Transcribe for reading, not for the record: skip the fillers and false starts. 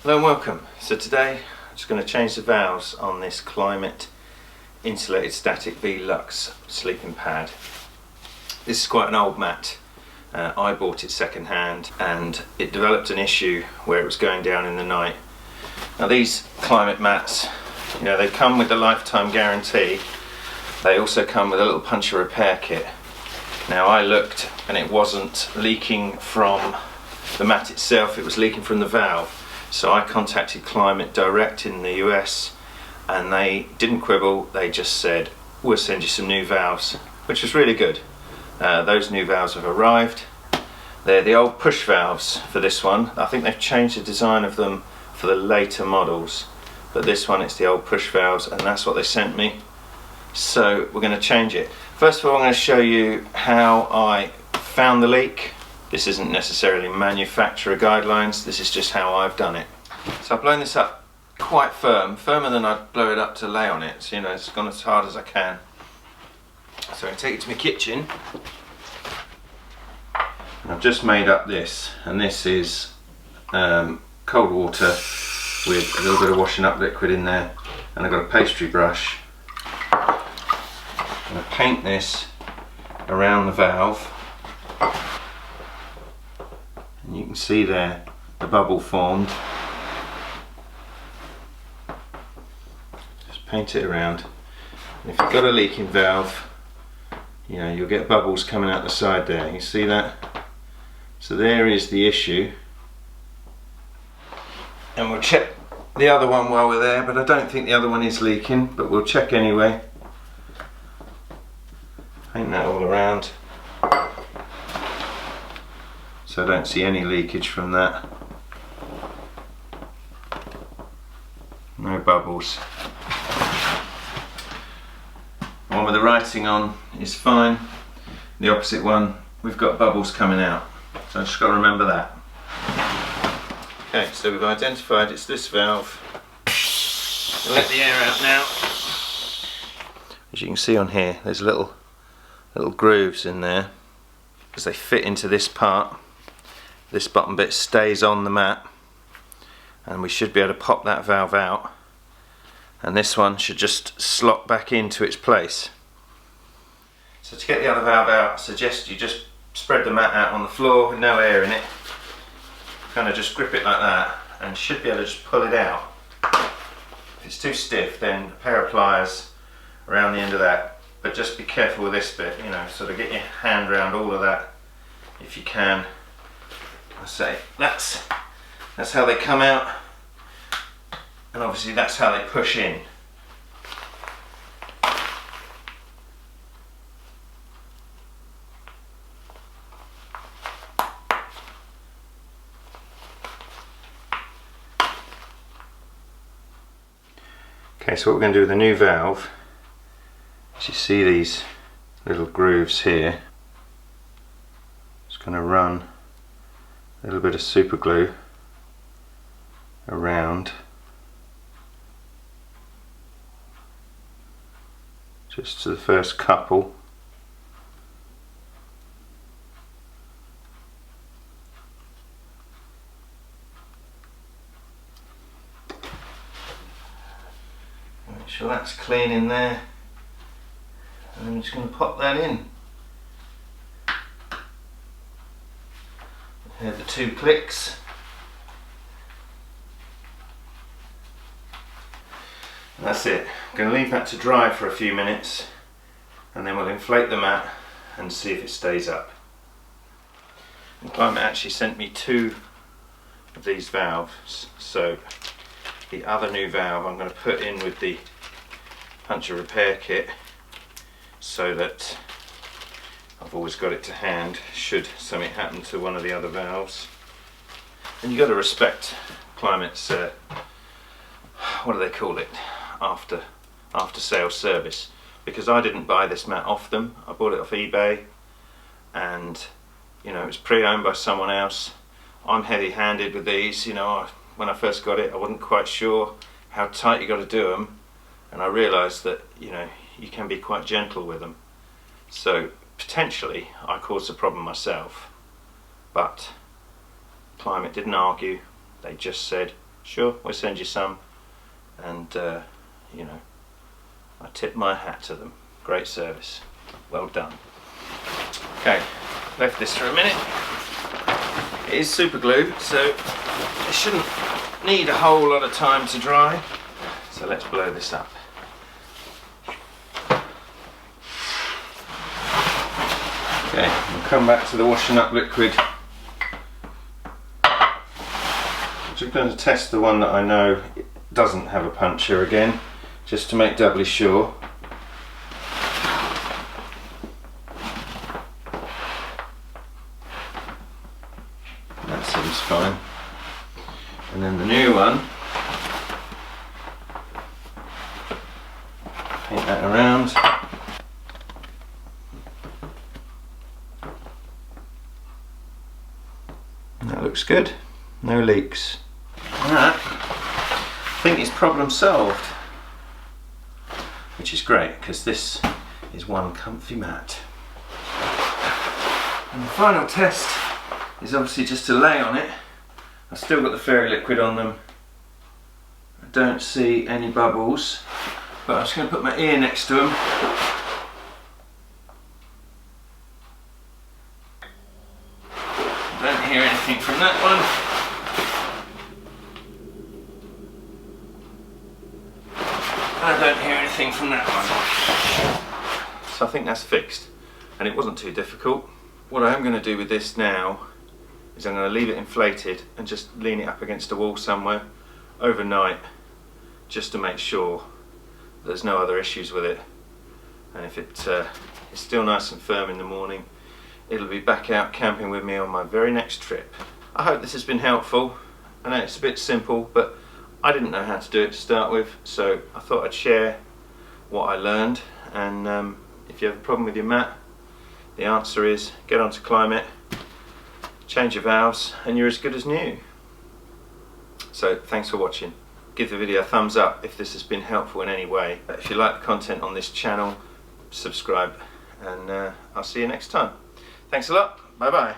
Hello and welcome. So today I'm just going to change the valves on this Klymit Insulated Static V Luxe sleeping pad. This is quite an old mat. I bought it second hand and it developed an issue where it was going down in the night. Now these Klymit mats, they come with a lifetime guarantee. They also come with a little puncture repair kit. Now I looked and it wasn't leaking from the mat itself, it was leaking from the valve. So I contacted Klymit direct in the US and they didn't quibble, they just said, we'll send you some new valves, which was really good. Those new valves have arrived. They're the old push valves for this one. I think they've changed the design of them for the later models, but this one, it's the old push valves and that's what they sent me. So we're going to change it. First of all, I'm going to show you how I found the leak. This isn't necessarily manufacturer guidelines, this is just how I've done it. So I've blown this up quite firmer than I'd blow it up to lay on it. So it's gone as hard as I can. So I take it to my kitchen. I've just made up this, and this is cold water with a little bit of washing up liquid in there, and I've got a pastry brush. I'm going to paint this around the valve, and you can see there the bubble formed. Just paint it around, and if you've got a leaking valve, you'll get bubbles coming out the side there. You see that? So there is the issue, and we'll check the other one while we're there, but I don't think the other one is leaking, but we'll check anyway. Paint that all around, so I don't see any leakage from that. No bubbles. The one with the writing on is fine. The opposite one, we've got bubbles coming out. So I've just got to remember that. Okay, so we've identified it's this valve. We'll let the air out now. As you can see on here, there's little grooves in there because they fit into this part. This bottom bit stays on the mat, and we should be able to pop that valve out, and this one should just slot back into its place. So to get the other valve out, I suggest you just spread the mat out on the floor with no air in it. Kind of just grip it like that and should be able to just pull it out. If it's too stiff, then a pair of pliers around the end of that, but just be careful with this bit, sort of get your hand around all of that if you can. I say that's how they come out, and obviously that's how they push in. Okay, so what we're going to do with the new valve is, you see these little grooves here. Just going to run a little bit of super glue around, just to the first couple. Make sure that's clean in there, and I'm just going to pop that in. Here are the two clicks. And that's it. I'm going to leave that to dry for a few minutes, and then we'll inflate the mat and see if it stays up. And Klymit actually sent me two of these valves, so the other new valve I'm going to put in with the puncture repair kit, so that I've always got it to hand should something happen to one of the other valves. And you've got to respect Klymit's, what do they call it, after sales service, because I didn't buy this mat off them. I bought it off eBay, and it was pre-owned by someone else. I'm heavy-handed with these. When I first got it, I wasn't quite sure how tight you got to do them, and I realised that you can be quite gentle with them. So potentially I caused the problem myself, but Klymit didn't argue. They just said, sure, we'll send you some. And you know, I tip my hat to them. Great service, well done. Okay, left this for a minute. It is super glue, so it shouldn't need a whole lot of time to dry. So let's blow this up. Okay, we'll come back to the washing up liquid. I'm just going to test the one that I know doesn't have a puncture again, just to make doubly sure. That seems fine. And then the new one, paint that around. And that looks good, no leaks. Alright, I think it's problem solved, which is great because this is one comfy mat. And the final test is obviously just to lay on it. I've still got the fairy liquid on them. I don't see any bubbles, but I'm just going to put my ear next to them. Don't hear anything from that one. I don't hear anything from that one. So I think that's fixed, and it wasn't too difficult. What I am going to do with this now is I'm going to leave it inflated and just lean it up against a wall somewhere overnight, just to make sure there's no other issues with it. And if it's still nice and firm in the morning, it'll be back out camping with me on my very next trip. I hope this has been helpful. I know it's a bit simple, but I didn't know how to do it to start with, so I thought I'd share what I learned. And if you have a problem with your mat, the answer is get onto Klymit, change your valves, and you're as good as new. So thanks for watching. Give the video a thumbs up if this has been helpful in any way. If you like the content on this channel, subscribe, and I'll see you next time. Thanks a lot. Bye bye.